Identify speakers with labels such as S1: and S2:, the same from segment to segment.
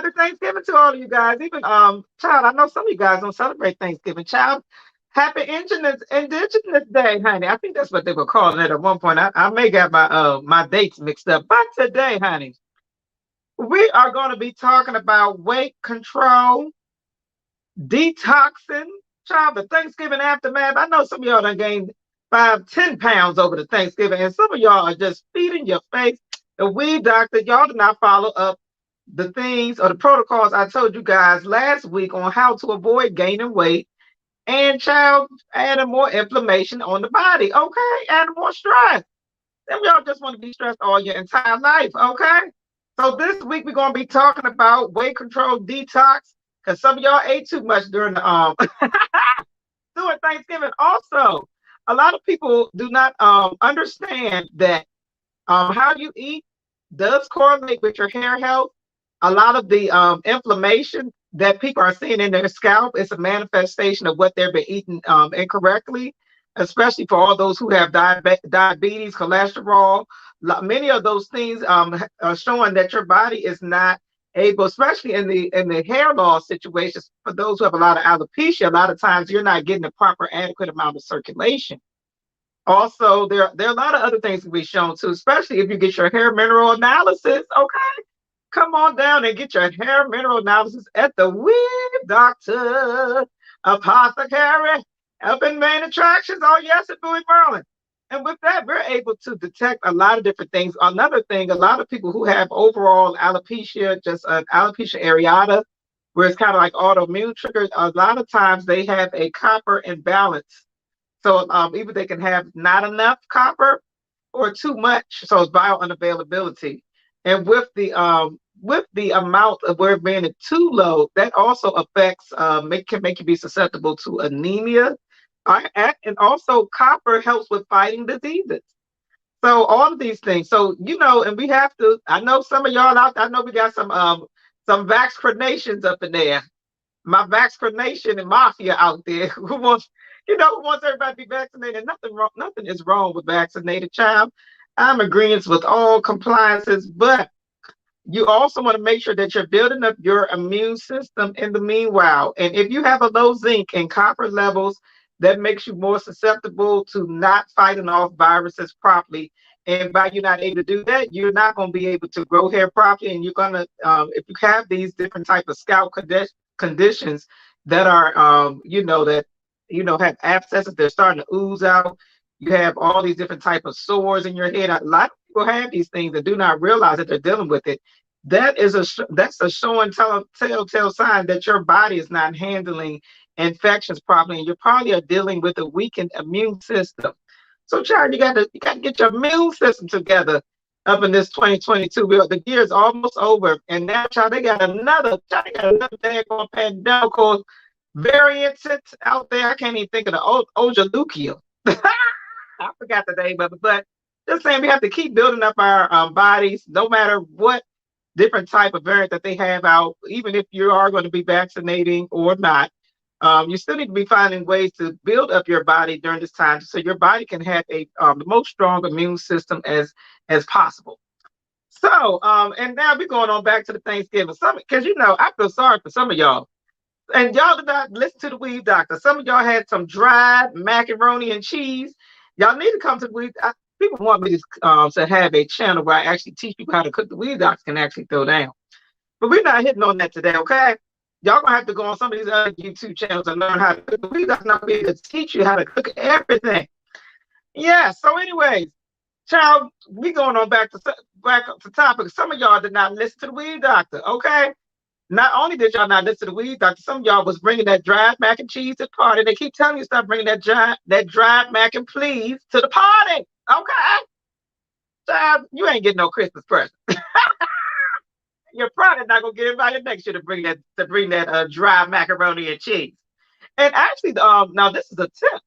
S1: Happy Thanksgiving to all of you guys. Even child, I know some of you guys don't celebrate Thanksgiving. Child, happy Indigenous Day, honey. I think that's what they were calling it at one point. I may get my dates mixed up. But today, honey, we are going to be talking about weight control, detoxing, child, the Thanksgiving aftermath. I know some of y'all done gained 5, 10 pounds over the Thanksgiving, and some of y'all are just feeding your face. The weed doctor, y'all did not follow up the things or the protocols I told you guys last week on how to avoid gaining weight and child adding more inflammation on the body. Okay, adding more stress. Some of y'all just want to be stressed all your entire life. Okay, so this week we're gonna be talking about weight control detox because some of y'all ate too much during the doing Thanksgiving. Also, a lot of people do not understand that how you eat does correlate with your hair health. A lot of the inflammation that people are seeing in their scalp is a manifestation of what they've been eating incorrectly, especially for all those who have diabetes, cholesterol. Many of those things are showing that your body is not able, especially in the hair loss situations, for those who have a lot of alopecia. A lot of times you're not getting the proper adequate amount of circulation. Also, there are a lot of other things to be shown too, especially if you get your hair mineral analysis. Okay, come on down and get your hair mineral analysis at the Weed Doctor Apothecary up in Main Attractions. Oh yes, in Bowie, Maryland. And with that, we're able to detect a lot of different things. Another thing, a lot of people who have overall alopecia, just an alopecia areata, where it's kind of like autoimmune triggers, a lot of times they have a copper imbalance. So either they can have not enough copper or too much, so it's bio unavailability. And with the amount of where being too low, that also affects can make you be susceptible to anemia. And also copper helps with fighting diseases. So all of these things. So and we have to. I know some of y'all out. I know we got some vaccinations up in there. My vaccination and mafia out there who wants who wants everybody to be vaccinated. Nothing wrong, nothing is wrong with vaccinated, child. I'm agreeing with all compliances, but you also want to make sure that you're building up your immune system in the meanwhile. And if you have a low zinc and copper levels, that makes you more susceptible to not fighting off viruses properly. And by you not able to do that, you're not going to be able to grow hair properly. And you're going to, if you have these different type of scalp conditions that are, have abscesses, they're starting to ooze out. You have all these different type of sores in your head. A lot of people have these things and do not realize that they're dealing with it. That's a telltale sign that your body is not handling infections properly, and you probably are dealing with a weakened immune system. So, child, you got to get your immune system together up in this 2022. The year is almost over, and now, child, they got another daggone pandemic variants out there. I can't even think of the Ojalukia. I forgot the name of it, but just saying we have to keep building up our bodies, no matter what different type of variant that they have out. Even if you are going to be vaccinating or not, you still need to be finding ways to build up your body during this time, so your body can have the most strong immune system as possible. So, and now we're going on back to the Thanksgiving. Because I feel sorry for some of y'all. And y'all did not listen to the Weed Doctor. Some of y'all had some dried macaroni and cheese. Y'all need to come to the Weed. People want me to have a channel where I actually teach people how to cook. The Weed Doctor can actually throw down. But we're not hitting on that today, okay? Y'all gonna have to go on some of these other YouTube channels and learn how to cook. The Weed Doctor not be able to teach you how to cook everything. Yeah. So, anyways, child, we going on back to topic. Some of y'all did not listen to the Weed Doctor, okay? Not only did y'all not listen to the Weed Doctor, some of y'all was bringing that dried mac and cheese to the party. They keep telling you stop bringing that dried mac and please to the party, okay? Child, you ain't getting no Christmas present. You're probably not gonna get invited next year to bring that dry macaroni and cheese. And actually, now this is a tip.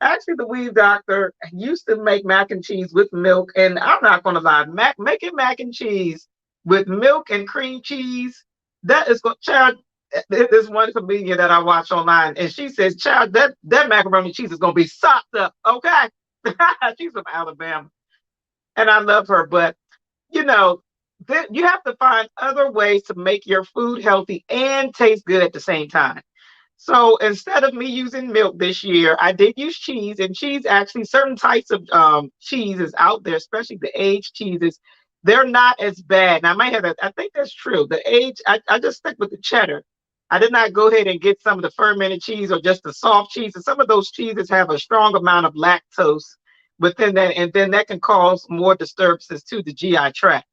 S1: Actually, the Weed Doctor used to make mac and cheese with milk, and I'm not gonna lie, making mac and cheese with milk and cream cheese, that is going, child. There's one comedian that I watch online, and she says, "Child, that macaroni and cheese is gonna be sopped up." Okay, she's from Alabama, and I love her, but you know then you have to find other ways to make your food healthy and taste good at the same time. So instead of me using milk this year, I did use cheese, and cheese actually, certain types of cheeses out there, especially the aged cheeses, they're not as bad. Now I might have that. I think that's true. The age, I just stick with the cheddar. I did not go ahead and get some of the fermented cheese or just the soft cheese. And some of those cheeses have a strong amount of lactose within that, and then that can cause more disturbances to the GI tract.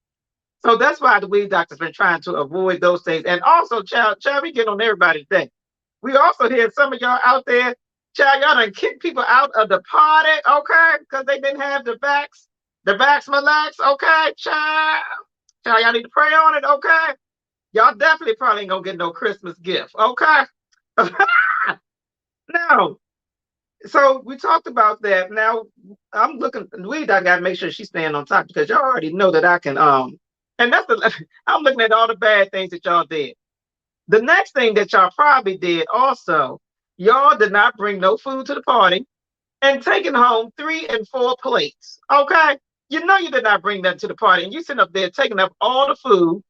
S1: So that's why the weed doctor's been trying to avoid those things. And also, child, we get on everybody's day. We also hear some of y'all out there, child, y'all done kick people out of the party, okay? Because they didn't have the vax relax, okay, child. Child, y'all need to pray on it, okay? Y'all definitely probably ain't gonna get no Christmas gift, okay? No. So we talked about that. Now I'm looking. We I gotta make sure she's staying on top because y'all already know that I can. And that's the. I'm looking at all the bad things that y'all did. The next thing that y'all probably did also, y'all did not bring no food to the party and taking home 3 and 4 plates. Okay, you know you did not bring that to the party, and you sitting up there taking up all the food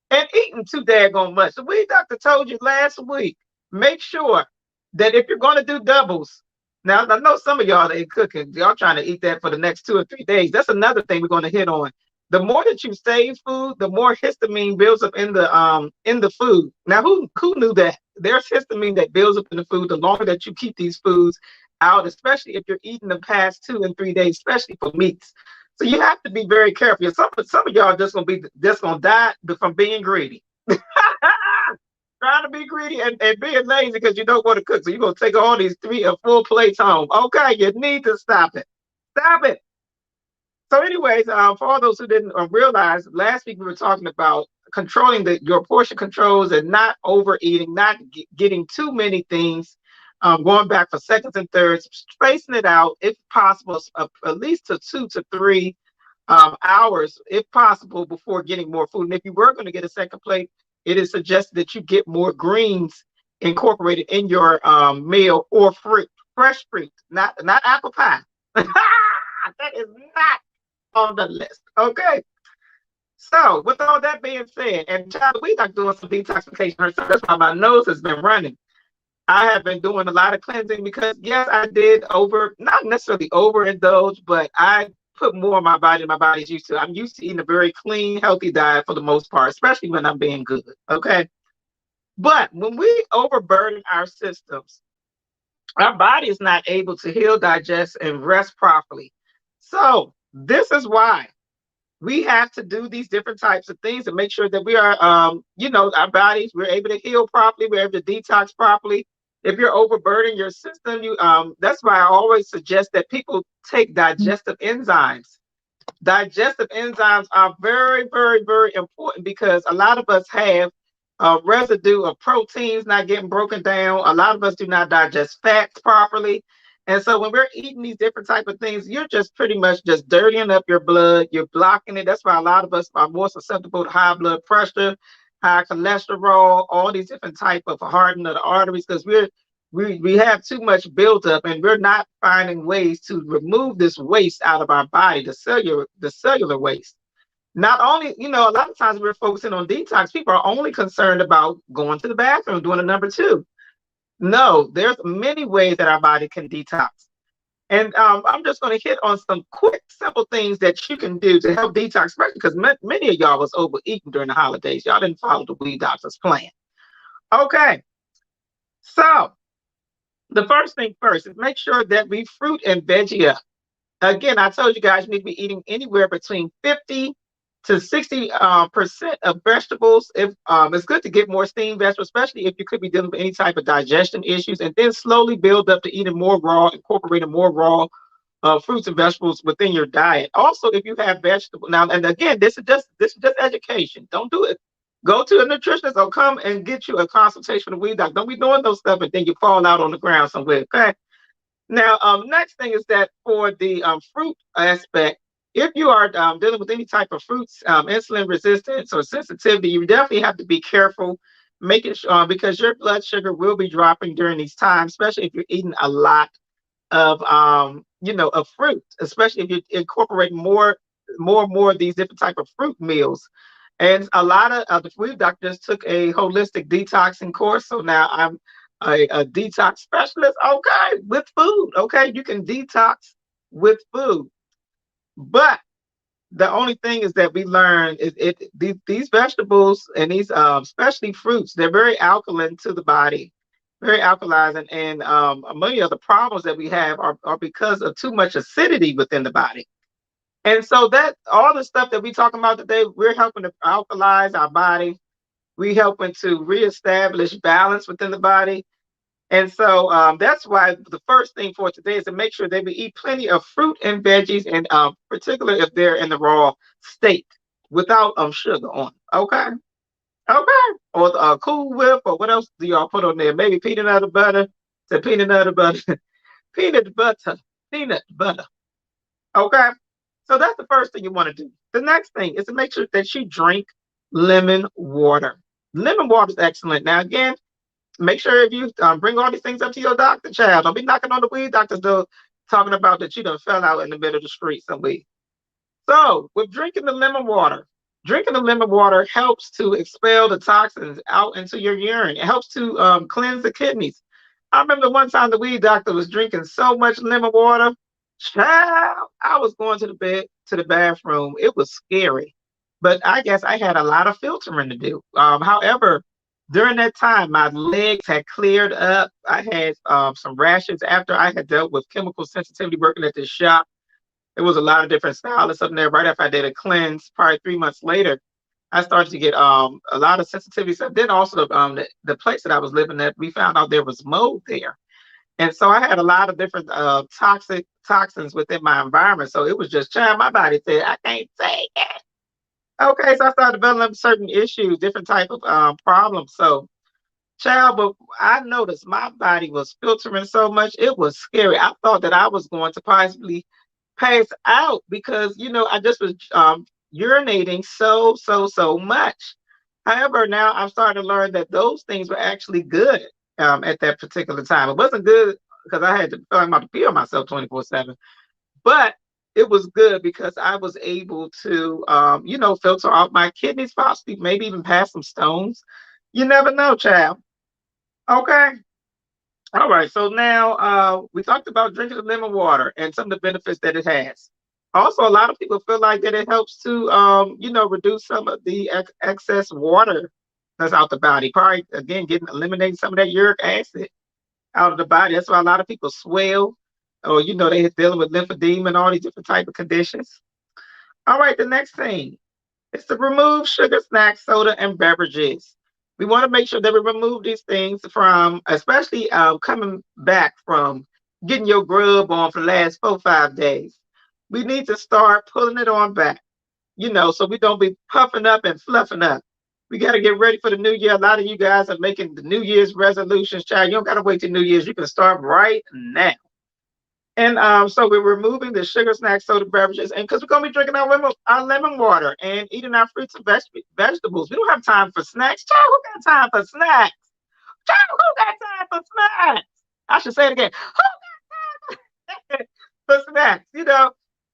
S1: and eating too daggone much. The weed doctor told you last week, make sure that if you're going to do doubles, now I know some of y'all ain't cooking, y'all trying to eat that for the next 2 or 3 days. That's another thing we're going to hit on. The more that you save food, the more histamine builds up in the food. Now, who knew that there's histamine that builds up in the food the longer that you keep these foods out, especially if you're eating the past 2 and 3 days, especially for meats. So you have to be very careful. Some of y'all just gonna die from being greedy. Trying to be greedy and being lazy because you don't want to cook. So you're gonna take all these 3 or 4 plates home. Okay, you need to stop it. Stop it. So, anyways, for all those who didn't realize, last week we were talking about controlling your portion controls and not overeating, not getting too many things, going back for seconds and thirds, spacing it out if possible, at least to 2 to 3 hours, if possible, before getting more food. And if you were going to get a second plate, it is suggested that you get more greens incorporated in your meal or fruit, fresh fruit, not apple pie. That is not on the list. Okay. So, with all that being said, and child, we are doing some detoxification herself. That's why my nose has been running. I have been doing a lot of cleansing because, yes, I did not necessarily overindulge, but I put more in my body than my body's used to. I'm used to eating a very clean, healthy diet for the most part, especially when I'm being good. Okay. But when we overburden our systems, our body is not able to heal, digest, and rest properly. So, this is why we have to do these different types of things to make sure that we are, our bodies, we're able to heal properly, we're able to detox properly. If you're overburdening your system, that's why I always suggest that people take digestive enzymes. Digestive enzymes are very, very, very important because a lot of us have a residue of proteins not getting broken down. A lot of us do not digest fats properly. And so when we're eating these different type of things, you're just pretty much just dirtying up your blood. You're blocking it. That's why a lot of us are more susceptible to high blood pressure, high cholesterol, all these different type of hardening of the arteries because we have too much buildup and we're not finding ways to remove this waste out of our body, the cellular waste. Not only, a lot of times we're focusing on detox. People are only concerned about going to the bathroom, doing a number two. No, there's many ways that our body can detox. And I'm just going to hit on some quick, simple things that you can do to help detox, especially because many of y'all was overeating during the holidays. Y'all didn't follow the weed doctor's plan. Okay, so the first thing first is make sure that we fruit and veggie up. Again, I told you guys you need to be eating anywhere between 50 to 60% of vegetables. If it's good to get more steamed vegetables, especially if you could be dealing with any type of digestion issues, and then slowly build up to eating more raw, incorporating more raw fruits and vegetables within your diet. Also, if you have vegetables now, and again, this is just education. Don't do it. Go to a nutritionist or come and get you a consultation with a weed doctor. Don't be doing those stuff and then you fall out on the ground somewhere. Okay. Now, next thing is that for the fruit aspect, if you are dealing with any type of fruits, insulin resistance or sensitivity, you definitely have to be careful, making sure because your blood sugar will be dropping during these times, especially if you're eating a lot of of fruit, especially if you incorporate more and more of these different type of fruit meals. And a lot of the food doctors took a holistic detoxing course. So now I'm a detox specialist. Okay, with food. Okay, you can detox with food. But the only thing is that we learn is these vegetables and these especially fruits, they're very alkaline to the body, very alkalizing, and many of the problems that we have are because of too much acidity within the body. And so that all the stuff that we talking about today, we're helping to alkalize our body. We helping to reestablish balance within the body. And so that's why the first thing for today is to make sure that we eat plenty of fruit and veggies, and particularly if they're in the raw state without sugar on. Okay, okay, or Cool Whip, or what else do y'all put on there? Maybe peanut butter. To peanut butter, peanut butter, peanut butter. Okay, so that's the first thing you want to do. The next thing is to make sure that you drink lemon water. Lemon water is excellent. Now, again, make sure if you bring all these things up to your doctor, child. Don't be knocking on the weed doctor's door talking about that you done fell out in the middle of the street some weed. So, with drinking the lemon water helps to expel the toxins out into your urine. It helps to cleanse the kidneys. I remember one time the weed doctor was drinking so much lemon water. Child, I was going to the bed to the bathroom. It was scary, but I guess I had a lot of filtering to do. However, during that time, my legs had cleared up. I had some rashes after I had dealt with chemical sensitivity working at this shop. There was a lot of different stylists up there. Right after I did a cleanse, probably 3 months later, I started to get a lot of sensitivity stuff. Then also the place that I was living at, we found out there was mold there. And so I had a lot of different toxic toxins within my environment. So it was just child, my body said, I can't take it. Okay, so I started developing certain issues, different type of problems. So child, but I noticed my body was filtering so much, it was scary. I thought that I was going to possibly pass out because I just was urinating so much. However, now I'm starting to learn that those things were actually good at that particular time. It wasn't good because I had to feel like I'm about to pee on myself 24/7, but it was good because I was able to filter out my kidneys, possibly maybe even pass some stones. You never know, child. Okay. All right, so now we talked about drinking the lemon water and some of the benefits that it has. Also, a lot of people feel like that it helps to, reduce some of the excess water that's out the body. Probably, again, eliminating some of that uric acid out of the body. That's why a lot of people swell, or they're dealing with lymphedema and all these different type of conditions. All right, the next thing is to remove sugar, snacks, soda, and beverages. We want to make sure that we remove these things from, especially coming back from getting your grub on for the last 4, 5 days. We need to start pulling it on back, so we don't be puffing up and fluffing up. We got to get ready for the new year. A lot of you guys are making the New Year's resolutions, child. You don't got to wait till New Year's. You can start right now. And so we're removing the sugar, snacks, soda, beverages, and because we're gonna be drinking our lemon water and eating our fruits and vegetables. We don't have time for snacks. Child, who got time for snacks? Child, who got time for snacks? I should say it again. Who got time for snacks?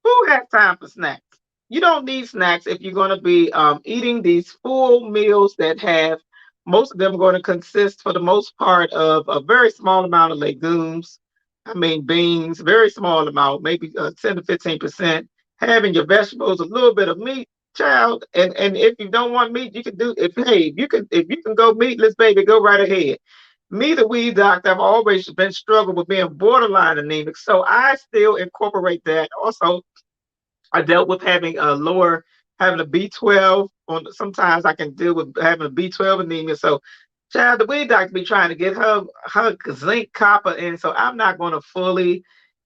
S1: Who has time for snacks? You don't need snacks if you're going to be eating these full meals that have most of them going to consist for the most part of a very small amount of legumes. I mean beans, very small amount, maybe 10 to 15%. Having your vegetables, a little bit of meat, child, and if you don't want meat, you can do if you can go meatless, baby, go right ahead. Me, the weed doctor, I've always been struggling with being borderline anemic, so I still incorporate that. Also, I dealt with having having a B12 on. Sometimes I can deal with having a B12 anemia. So, child, the weed doctor be trying to get her zinc, copper in. So I'm not going to fully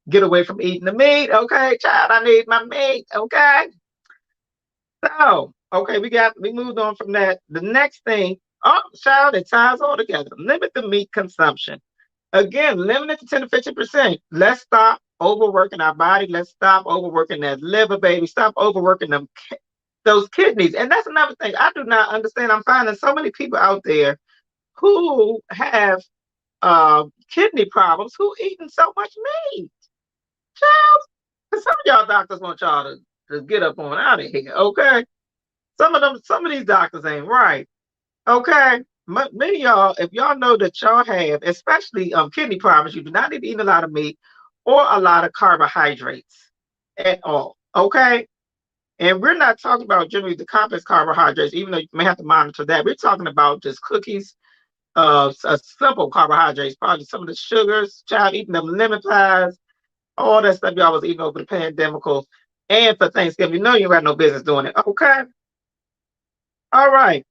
S1: get away from eating the meat. Okay, child, I need my meat. Okay. So, okay, we moved on from that. The next thing, oh, child, it ties all together. Limit the meat consumption. Again, limit it to 10 to 50%. Let's stop overworking our body. Let's stop overworking that liver, baby. Stop overworking those kidneys. And that's another thing I do not understand. I'm finding so many people out there who have kidney problems who eating so much meat. Child, some of y'all doctors want y'all to get up on out of here, okay? Some of these doctors ain't right. Okay. Many of y'all, if y'all know that y'all have, especially kidney problems, you do not need to eat a lot of meat or a lot of carbohydrates at all. Okay. And we're not talking about generally the complex carbohydrates, even though you may have to monitor that. We're talking about just cookies, simple carbohydrates, probably some of the sugars, child eating them lemon pies, all that stuff y'all was eating over the pandemic and for Thanksgiving. You know you got no business doing it. Okay. All right.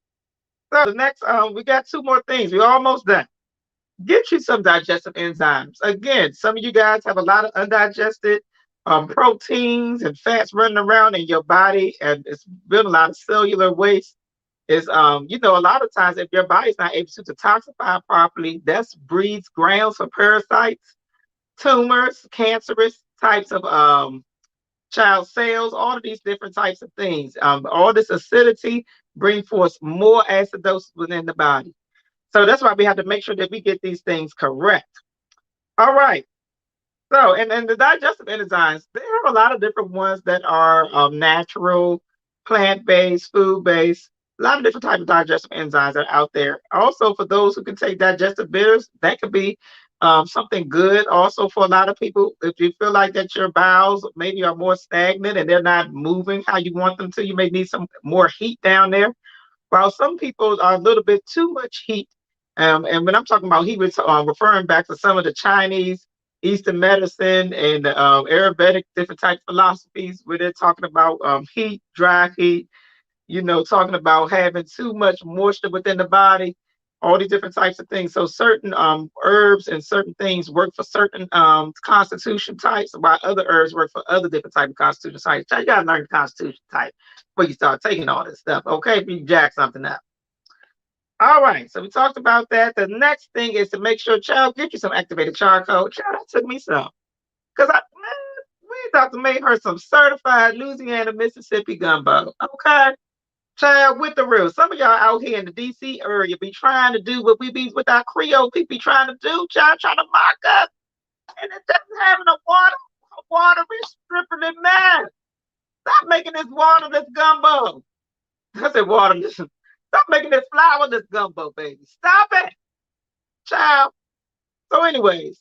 S1: So the next, we got two more things. We're almost done. Get you some digestive enzymes. Again, some of you guys have a lot of undigested proteins and fats running around in your body, and it's building a lot of cellular waste. Is a lot of times if your body's not able to detoxify properly, that breeds grounds for parasites, tumors, cancerous types of child cells, all of these different types of things. All this acidity bring forth more acidosis within the body. So that's why we have to make sure that we get these things correct. All right. So, and the digestive enzymes, they have a lot of different ones that are natural, plant-based, food-based. A lot of different types of digestive enzymes are out there. Also, for those who can take digestive bitters, that could be something good. Also, for a lot of people, if you feel like that your bowels maybe are more stagnant and they're not moving how you want them to, you may need some more heat down there. While some people are a little bit too much heat, and when I'm talking about heat, we're referring back to some of the Chinese, Eastern medicine, and Ayurvedic different type philosophies where they're talking about heat, dry heat, talking about having too much moisture within the body, all these different types of things. So certain herbs and certain things work for certain constitution types, while other herbs work for other different type of constitution types. So you gotta learn the constitution type before you start taking all this stuff. Okay, if you jack something up. All right, so we talked about that. The next thing is to make sure, child, get you some activated charcoal. Child, that took me some. Because we Dr. made her some certified Louisiana, Mississippi gumbo. Okay. Child, with the real. Some of y'all out here in the DC area be trying to do what we be with our Creole people be trying to do, child, trying to mock us. And it doesn't having a water stripping it mad. Stop making this water this gumbo. I said water this. Stop making this flour this gumbo, baby. Stop it, child. So, anyways,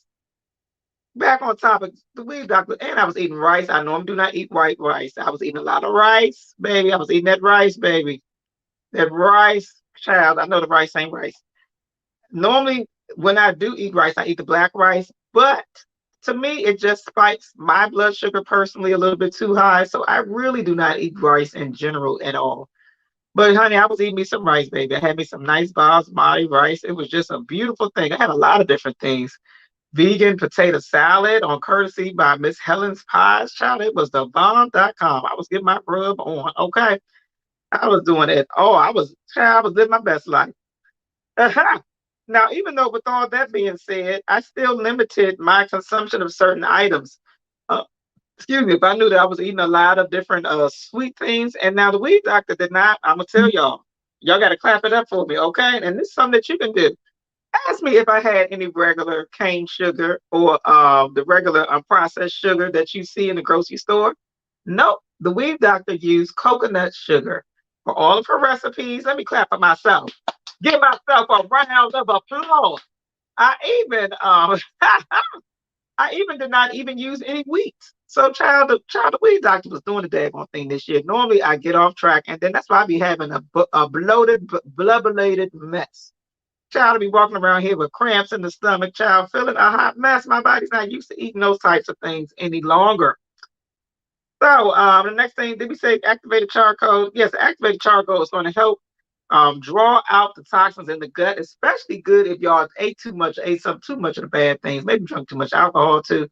S1: back on topic, the weed doctor, and I was eating rice. I normally do not eat white rice. I was eating a lot of rice, baby. I was eating that rice, baby. That rice, child. I know the rice ain't rice. Normally, when I do eat rice, I eat the black rice, but to me, it just spikes my blood sugar personally a little bit too high. So I really do not eat rice in general at all. But honey, I was eating me some rice, baby. I had me some nice basmati rice. It was just a beautiful thing. I had a lot of different things. Vegan potato salad on courtesy by Miss Helen's Pies. Child, it was the bomb.com. I was getting my rub on. Okay. I was doing it. Oh, I was living my best life. Uh-huh. Now, even though with all that being said, I still limited my consumption of certain items. Uh, Excuse me, if I knew that I was eating a lot of different sweet things, and now the weed doctor did not, I'm gonna tell y'all got to clap it up for me, okay? And this is something that you can do. Ask me if I had any regular cane sugar or the regular unprocessed sugar that you see in the grocery store. No, the weed doctor used coconut sugar for all of her recipes. Let me clap for myself. Give myself a round of applause. I even I even did not even use any wheat. So child, the weed doctor was doing the daggone thing this year. Normally I get off track, and then that's why I be having a bloated, blubberated mess. Child to be walking around here with cramps in the stomach, child feeling a hot mess. My body's not used to eating those types of things any longer. So the next thing, did we say activated charcoal? Yes, activated charcoal is going to help draw out the toxins in the gut, especially good if y'all ate some too much of the bad things, maybe drunk too much alcohol too.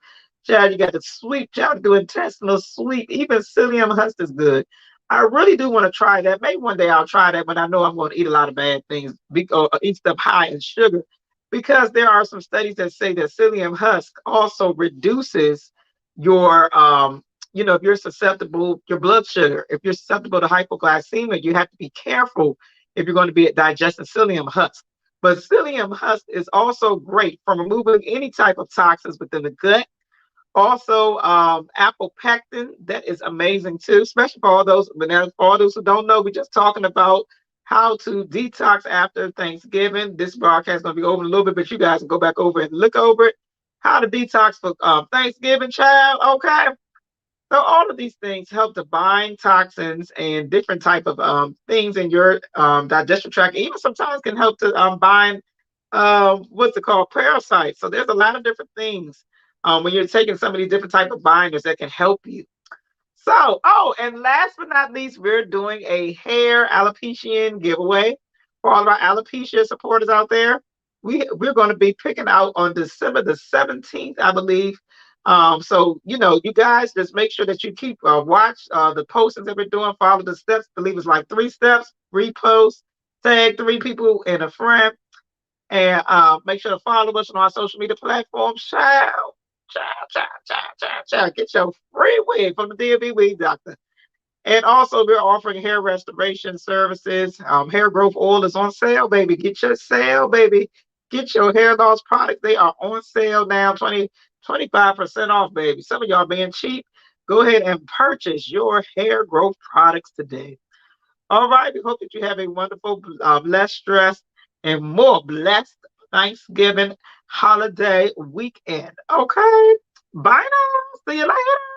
S1: Child, you got to sweep, child, do intestinal sweep. Even psyllium husk is good. I really do want to try that. Maybe one day I'll try that, but I know I'm going to eat a lot of bad things, or eat stuff high in sugar, because there are some studies that say that psyllium husk also reduces your if you're susceptible, your blood sugar, if you're susceptible to hypoglycemia, you have to be careful if you're going to be digesting psyllium husk. But psyllium husk is also great for removing any type of toxins within the gut. Also, apple pectin, that is amazing too, especially for all those who don't know. We're just talking about how to detox after Thanksgiving. This broadcast is going to be over in a little bit, but you guys can go back over and look over it. How to detox for Thanksgiving, child. Okay. So all of these things help to bind toxins and different type of things in your digestive tract. Even sometimes can help to bind what's it called, parasites. So there's a lot of different things when you're taking some of these different type of binders that can help you. So, oh, and last but not least, we're doing a hair alopecia giveaway for all of our alopecia supporters out there. We're going to be picking out on December the 17th, I believe. So you guys just make sure that you keep watch the postings that we're doing, follow the steps. I believe it's like 3 steps: repost, tag 3 people and a friend, and make sure to follow us on our social media platforms. Child. Get your free wig from the DMV Wig Doctor. And also, we're offering hair restoration services. Hair growth oil is on sale, baby. Get your sale, baby. Get your hair loss products. They are on sale now, 25% off, baby. Some of y'all being cheap. Go ahead and purchase your hair growth products today. All right. We hope that you have a wonderful, less stressed, and more blessed Thanksgiving holiday weekend. Okay. Bye now. See you later.